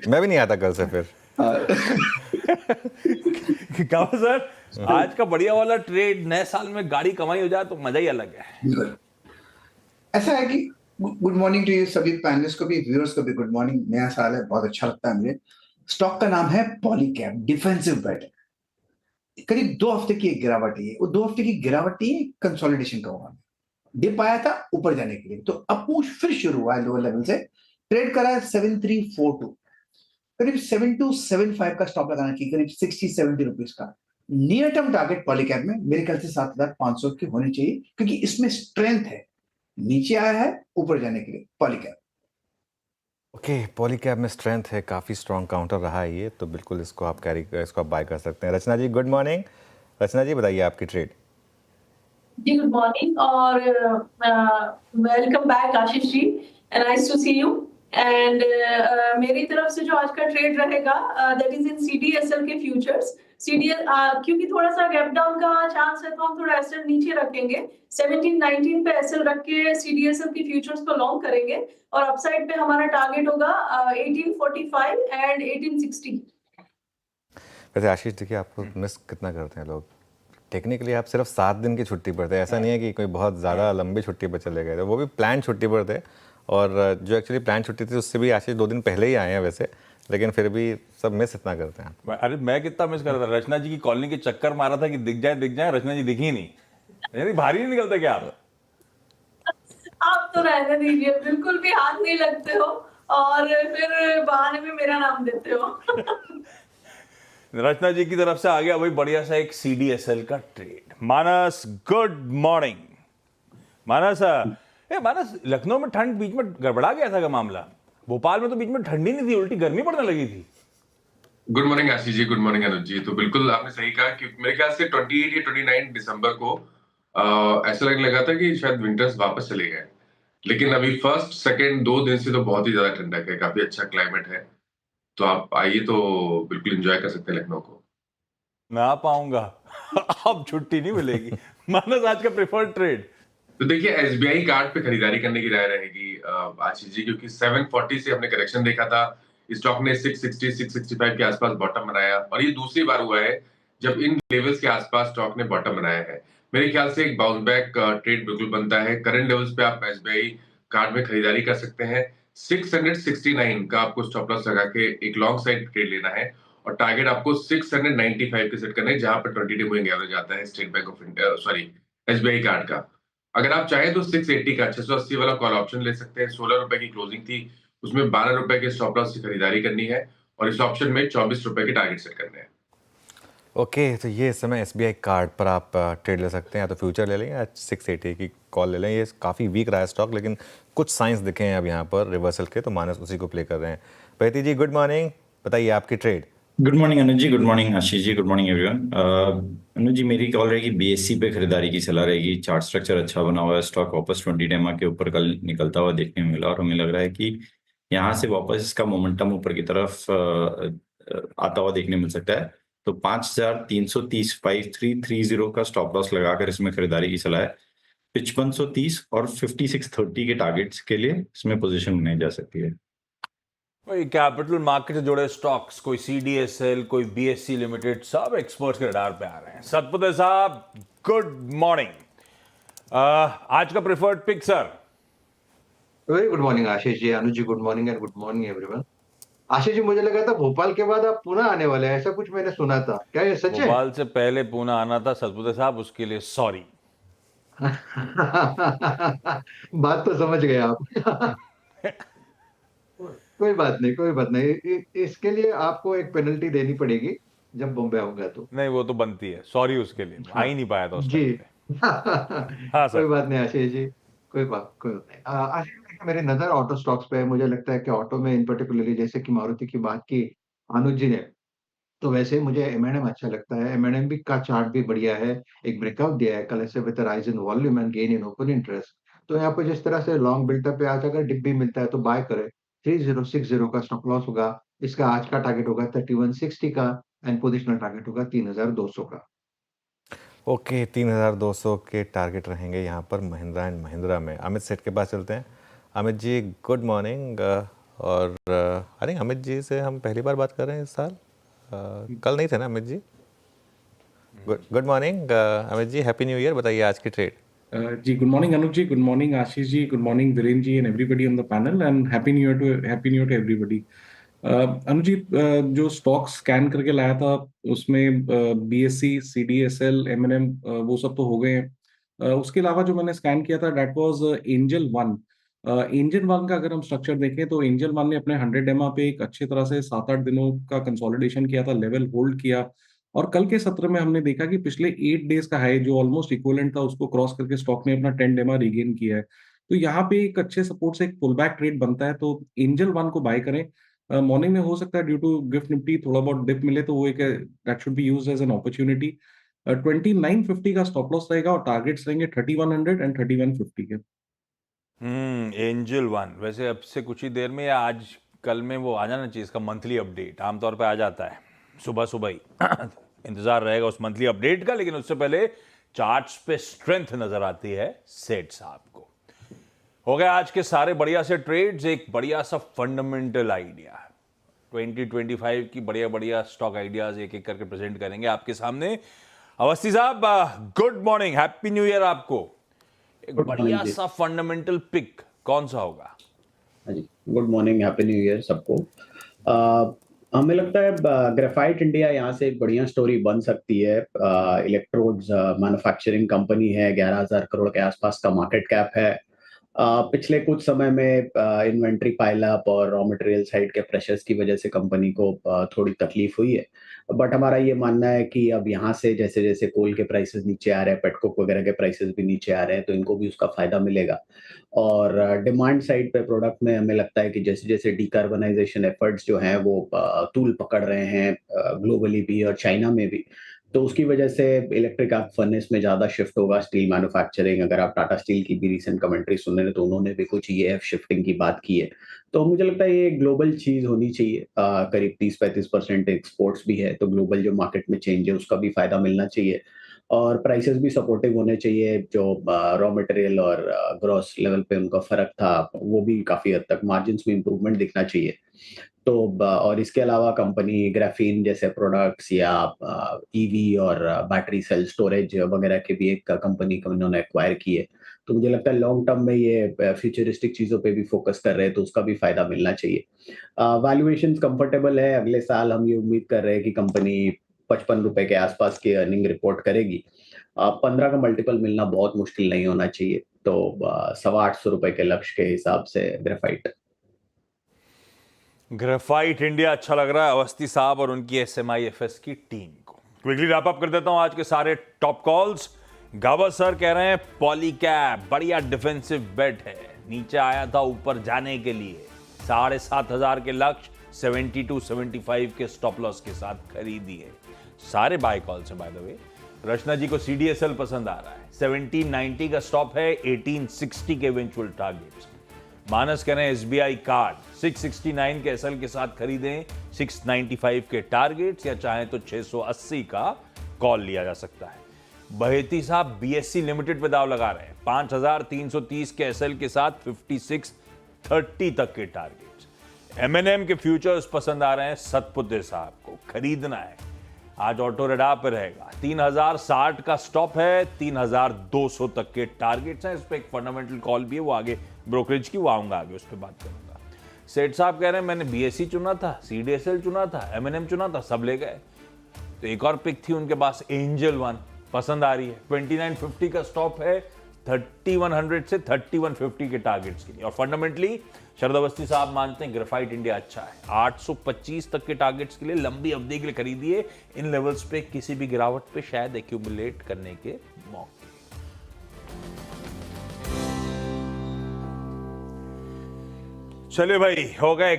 मैं भी नहीं आता कल से फिर। क्या सर, आज का बढ़िया वाला ट्रेड, नए साल में गाड़ी कमाई हो जाए तो मजा ही अलग है। बिल्कुल ऐसा है कि गुड मॉर्निंग टू यू सभी पैनलिस्ट को भी, व्यूअर्स को भी गुड मॉर्निंग। नया साल है, बहुत अच्छा लगता है मुझे। स्टॉक का नाम है पॉलीकैब, डिफेंसिव बेट। करीब 2 हफ्ते की एक गिरावट है ये। वो 2 हफ्ते की गिरावट ही कंसोलिडेशन का हुआ। डिप आया था ऊपर जाने के लिए, तो अप मूव फिर शुरू हुआ है लोअर लेवल से। ट्रेड करा है 7342, करीब 7275 का स्टॉप लगाना चाहिए, करीब 60-70 रुपीज का। नियर टर्म टारगेट पॉलीकैब में मेरे ख्याल से 7500 की होनी चाहिए, क्योंकि इसमें स्ट्रेंथ है। नीचे आया है ऊपर जाने के लिए पॉलीकैब। ओके, पॉलीकैब में स्ट्रेंथ है, काफ़ी स्ट्रॉन्ग काउंटर रहा है ये, तो बिल्कुल इसको आप बाय कर सकते हैं। रचना जी गुड मॉर्निंग। रचना जी बताइए आपकी ट्रेड। जी गुड मॉर्निंग और welcome back Ashish ji, nice to see you. And मेरी तरफ से जो आज का ट्रेड रहेगा दैट इज इन सीडीएसएल के फ्यूचर्स। सीडीएल क्योंकि थोड़ा सा गैप डाउन का चांस है, तो हम थोड़ा एसएल नीचे रखेंगे। 17-19 पे एसएल रख के सीडीएसएल की फ्यूचर्स को लॉन्ग करेंगे, और अपसाइड पे हमारा टारगेट होगा 1845 एंड 1860। वैसे आशीष देखिए, आपको मिस कितना करते हैं लोग। टेक्निकली आप सिर्फ 7 दिन की छुट्टी पर थे, ऐसा नहीं है कि कोई बहुत ज़्यादा लंबी छुट्टी पर चले गए थे, वो भी प्लान छुट्टी पर थे। और जो एक्चुअली प्लान छुट्टी थी उससे भी आशीष 2 दिन पहले ही आए हैं वैसे, लेकिन फिर भी सब मिस इतना करते हैं। अरे मैं कितना मिस कर रहा था, रचना जी की कॉलोनी के चक्कर मारा था कि दिख जाए, रचना जी दिखी नहीं। यानी भारी नहीं निकलता क्या आप तो रहने दीजिए, बिल्कुल भी हाथ नहीं लगते हो और फिर बहाने में मेरा नाम देते हो। रचना जी की तरफ से आ गया भाई बढ़िया सा एक सीडीएसएल का ट्रेड। मानस गुड मॉर्निंग। मानस, मानस, लखनऊ में ठंड बीच में गड़बड़ा गया था का मामला? भोपाल में तो बीच में ठंडी नहीं थी, उल्टी गर्मी पड़ने लगी थी। Good morning Ashish ji, good morning Anuj जी। तो बिल्कुल आपने सही कहा कि मेरे ख्याल से 28 या 29 दिसंबर को ऐसा लगने लगा था कि शायद विंटर्स वापस चले गए, लेकिन अभी फर्स्ट सेकंड 2 दिन से तो बहुत ही ज्यादा ठंडक है, काफी अच्छा क्लाइमेट है। तो आप आइए तो बिल्कुल एंजॉय कर सकते हैं लखनऊ को। मैं आ पाऊंगा। अब छुट्टी नहीं मिलेगी। मानस आज का प्रेफर्ड ट्रेड। तो देखिए, एसबीआई कार्ड पे खरीदारी करने की राय रहेगी आशीष जी, क्योंकि 740 से हमने करेक्शन देखा था। स्टॉक ने 660 665 के आसपास बॉटम बनाया, और ये दूसरी बार हुआ है जब इन लेवल्स के आसपास स्टॉक ने बॉटम बनाया है। मेरे ख्याल से एक बाउंस बैक ट्रेड बिल्कुल बनता है। करंट लेवल्स पे आप एसबीआई कार्ड में खरीदारी कर सकते हैं। 669 का आपको स्टॉप लॉस लगा के एक लॉन्ग साइड ट्रेड लेना है, और टारगेट आपको 695 के सेट करना है, जहां पर 20 डे मूविंग एवरेज आता है state bank of India, sorry, SBI card का। अगर आप चाहें तो 680 का 680 वाला कॉल ऑप्शन ले सकते हैं। 16 रुपए की क्लोजिंग थी, उसमें 12 रुपए के स्टॉप लॉस की खरीदारी करनी है, और इस ऑप्शन में 24 रुपए के टारगेट सेट करने हैं। ओके, तो ये इस समय एसबीआई कार्ड पर आप ट्रेड ले सकते हैं, या तो फ्यूचर ले लें या 680 की कॉल ले लें। ये काफ़ी वीक रहा है स्टॉक, लेकिन कुछ साइंस दिखे हैं अब यहाँ पर रिवर्सल के, तो मानस उसी को प्ले कर रहे हैं। प्रीति जी गुड मॉर्निंग, बताइए आपकी trade. Good morning Anuj ji, good morning Ashish ji, good morning everyone. अनुज जी, मेरी कॉल रहेगी बीएससी पे खरीदारी की सलाह रहेगी। चार्ट स्ट्रक्चर अच्छा बना हुआ है, स्टॉक वापस 20 डेमा के ऊपर कल निकलता हुआ देखने में मिला, और हमें लग रहा है कि यहाँ से वापस इसका मोमेंटम ऊपर की तरफ आता हुआ देखने मिल सकता है। तो 5330 5330 का स्टॉप लॉस लगाकर इसमें खरीदारी की सलाह है। 5530 और 5630 के टारगेट्स के लिए इसमें पोजीशन बनाई जा सकती है। कोई कैपिटल मार्केट से जुड़े स्टॉक्स, कोई सीडीएसएल, कोई बीएससी लिमिटेड, सब एक्सपर्ट्स के रडार पे आ रहे हैं। सतपथे साहब गुड मॉर्निंग। आज का preferred pick sir. Very good morning Ashish ji, Anuj ji good morning and good morning everyone. Ashish ji, मुझे लगा था भोपाल के बाद आप पुणे आने वाले हैं, ऐसा कुछ मैंने सुना था, क्या ये सच है? भोपाल से पहले पुणे आना था सतपथे साहब, उसके लिए सॉरी। बात तो समझ गए आप। कोई बात नहीं, कोई बात नहीं। इसके लिए आपको एक पेनल्टी देनी पड़ेगी जब बॉम्बे आऊंगा तो। नहीं, वो तो बनती है, सॉरी उसके लिए, आ ही नहीं पाया था उस जी। टाइम पे। हाँ कोई सर। बात नहीं आशीष जी, कोई बात नहीं। आशीष जी, मेरी नजर ऑटो स्टॉक्स पे है। मुझे लगता है कि ऑटो में इन पर्टिकुलरली, जैसे कि मारुति की बात की अनुज जी ने, तो वैसे ही मुझे एम&एम अच्छा लगता है। एम&एम भी का चार्ट भी बढ़िया है, एक ब्रेकआउट दिया है कल ऐसे, with rise in volume and gain in open interest. तो यहाँ पे जिस तरह से लॉन्ग बिल्टअप पे आज अगर डिप भी मिलता है तो बाय करे। 3060 का स्टॉप लॉस होगा। इसका आज का टारगेट होगा 3160 का, एंड पोजिशनल टारगेट होगा 3200 का। ओके, 3200 के टारगेट रहेंगे यहाँ पर महिंद्रा एंड महिंद्रा में। अमित सेठ के पास चलते हैं। Amit ji good morning. और आई थिंक अमित जी से हम पहली बार बात कर रहे हैं इस साल। कल नहीं थे ना Amit ji? Good morning Amit ji, happy new year. बताइए आज की ट्रेड। जी good morning Anuj ji, good morning Ashish ji, good morning Viren ji and everybody on the panel and happy new year to everybody. Anuj ji, जो स्टॉक स्कैन करके लाया था उसमें बीएससी, सीडीएसएल, एमएनएम वो सब तो हो गए हैं। उसके अलावा जो मैंने स्कैन किया था that was angel one. Angel one का अगर हम स्ट्रक्चर देखें तो एंजल वन ने अपने 100 एमआ पे एक अच्छी तरह से 7-8 दिनों का कंसोलिडेशन किया था, लेवल होल्ड किया, और कल के सत्र में हमने देखा कि पिछले 8 डेज का हाई जो ऑलमोस्ट इक्विवेलेंट था उसको क्रॉस करके स्टॉक ने अपना 10 डेमा रिगेन किया है। तो यहाँ पे एक अच्छे सपोर्ट से एक पुल बैक ट्रेड बनता है, तो एंजल वन को बाय करें। मॉर्निंग में हो सकता है ड्यू टू गिफ्ट निफ्टी थोड़ा बहुत डिप मिले तो वो एक that should be used as an opportunity. 2950 का स्टॉप लॉस रहेगा और टारगेट्स रहेंगे 3100 एंड 3150 के। एंजल वन वैसे अब से कुछ ही देर में या आज कल में वो आ जाना चाहिए, इसका मंथली अपडेट आमतौर पे आ जाता है सुबह सुबह ही। इंतजार रहेगा उस मंथली अपडेट का, लेकिन उससे पहले चार्ट्स पे स्ट्रेंथ नजर आती है सेठ साहब को। हो गए आज के सारे बढ़िया से ट्रेड्स, एक बढ़िया सा फंडामेंटल आइडिया 2025 की बढ़िया बढ़िया स्टॉक आइडियाज एक एक करके प्रेजेंट करेंगे आपके सामने। अवस्थी साहब good morning, happy new year आपको। एक बढ़िया सा फंडामेंटल पिक कौन सा होगा? हाँ जी, good morning, happy new year सबको। हमें लगता है ग्रेफाइट इंडिया यहाँ से एक बढ़िया स्टोरी बन सकती है। इलेक्ट्रोड्स मैन्युफैक्चरिंग कंपनी है, 11,000 करोड़ के आसपास का मार्केट कैप है। पिछले कुछ समय में इन्वेंट्री पाइलअप और रॉ मटेरियल साइड के प्रेशर्स की वजह से कंपनी को थोड़ी तकलीफ हुई है, बट हमारा ये मानना है कि अब यहाँ से जैसे जैसे कोल के प्राइसेस नीचे आ रहे हैं, पेटकोक वगैरह के प्राइसेस भी नीचे आ रहे हैं, तो इनको भी उसका फायदा मिलेगा। और डिमांड साइड पे प्रोडक्ट में हमें लगता है कि जैसे जैसे डिकार्बनाइजेशन एफर्ट्स जो हैं वो तूल पकड़ रहे हैं ग्लोबली भी और चाइना में भी, तो उसकी वजह से इलेक्ट्रिक आर्क फर्नेस में ज्यादा शिफ्ट होगा स्टील मैन्युफैक्चरिंग। अगर आप टाटा स्टील की भी रिसेंट कमेंट्री सुन रहे हैं तो उन्होंने भी कुछ ईएफ शिफ्टिंग की बात की है। तो मुझे लगता है ये ग्लोबल चीज होनी चाहिए। करीब 30-35% एक्सपोर्ट्स भी है, तो ग्लोबल जो मार्केट में चेंज है उसका भी फायदा मिलना चाहिए और प्राइसेस भी सपोर्टिव होने चाहिए। जो रॉ मटेरियल और ग्रॉस लेवल पे उनका फर्क था वो भी काफी हद तक मार्जिन्स में इंप्रूवमेंट दिखना चाहिए। तो और इसके अलावा कंपनी ग्राफीन जैसे प्रोडक्ट्स या ईवी और बैटरी सेल स्टोरेज वगैरह के भी एक कंपनी को इन्होंने एक्वायर की है। तो मुझे लगता है लॉन्ग टर्म में ये फ्यूचरिस्टिक चीजों पे भी फोकस कर रहे हैं, तो उसका भी फायदा मिलना चाहिए। वैल्यूएशंस कंफर्टेबल है। अगले साल हम ये उम्मीद कर रहे हैं कि कंपनी 55 रुपए के आसपास की अर्निंग रिपोर्ट करेगी। 15 का मल्टीपल मिलना बहुत मुश्किल नहीं होना चाहिए, तो 850 रुपए के लक्ष्य के हिसाब से ग्रेफाइट इंडिया अच्छा लग रहा है अवस्थी साहब और उनकी SMIFS की टीम को। क्विकली रैप अप कर देता हूं आज के सारे टॉप कॉल्स। गावर सर कह रहे हैं पॉलीकैब बढ़िया डिफेंसिव बेट है, नीचे आया था ऊपर जाने के लिए 7,500 के लक्ष्य 72-75 के स्टॉप लॉस के साथ खरीदिए। सारे बाय कॉल्स हैं बाय द वे। रचना जी को CDSL पसंद आ रहा है, 1790 का स्टॉप है, 1860 के इवेंचुअल टारगेट्स। मानस कह रहे हैं SBI कार्ड 669 के SL के साथ खरीदें, 695 के टारगेट्स, या चाहें तो 680 का कॉल लिया जा सकता है। बहेती साहब BSC लिमिटेड पे दाव लगा रहे हैं, 5330 के SL के साथ 5630 तक के टारगेट्स। M&M के फ्यूचर्स पसंद आ रहे हैं सतपुते साहब को, खरीदना है। आज ऑटो रेडा पे रहेगा, 3060 का स्टॉप है, 3200 तक के टारगेट्स हैं। इस पे एक फंडामेंटल कॉल भी है, वो आगे ब्रोकरेज की, वो आऊंगा आगे उस पर बात करूंगा। सेठ साहब कह रहे हैं मैंने BSC चुना था, CDSL चुना था, M&M चुना था, सब ले गए। तो एक और पिक थी उनके पास, एंजल वन पसंद आ रही है, 2950 का स्टॉप है, 3100 से 3150 के टारगेट्स के लिए। और फंडामेंटली शरद अवस्थी साहब मानते हैं ग्रेफाइट इंडिया अच्छा है, 825 तक के टारगेट्स के लिए लंबी अवधि के लिए खरीदिए। इन लेवल्स पे किसी भी गिरावट पे शायद एक्यूमुलेट करने के मौके। चलिए भाई, हो गए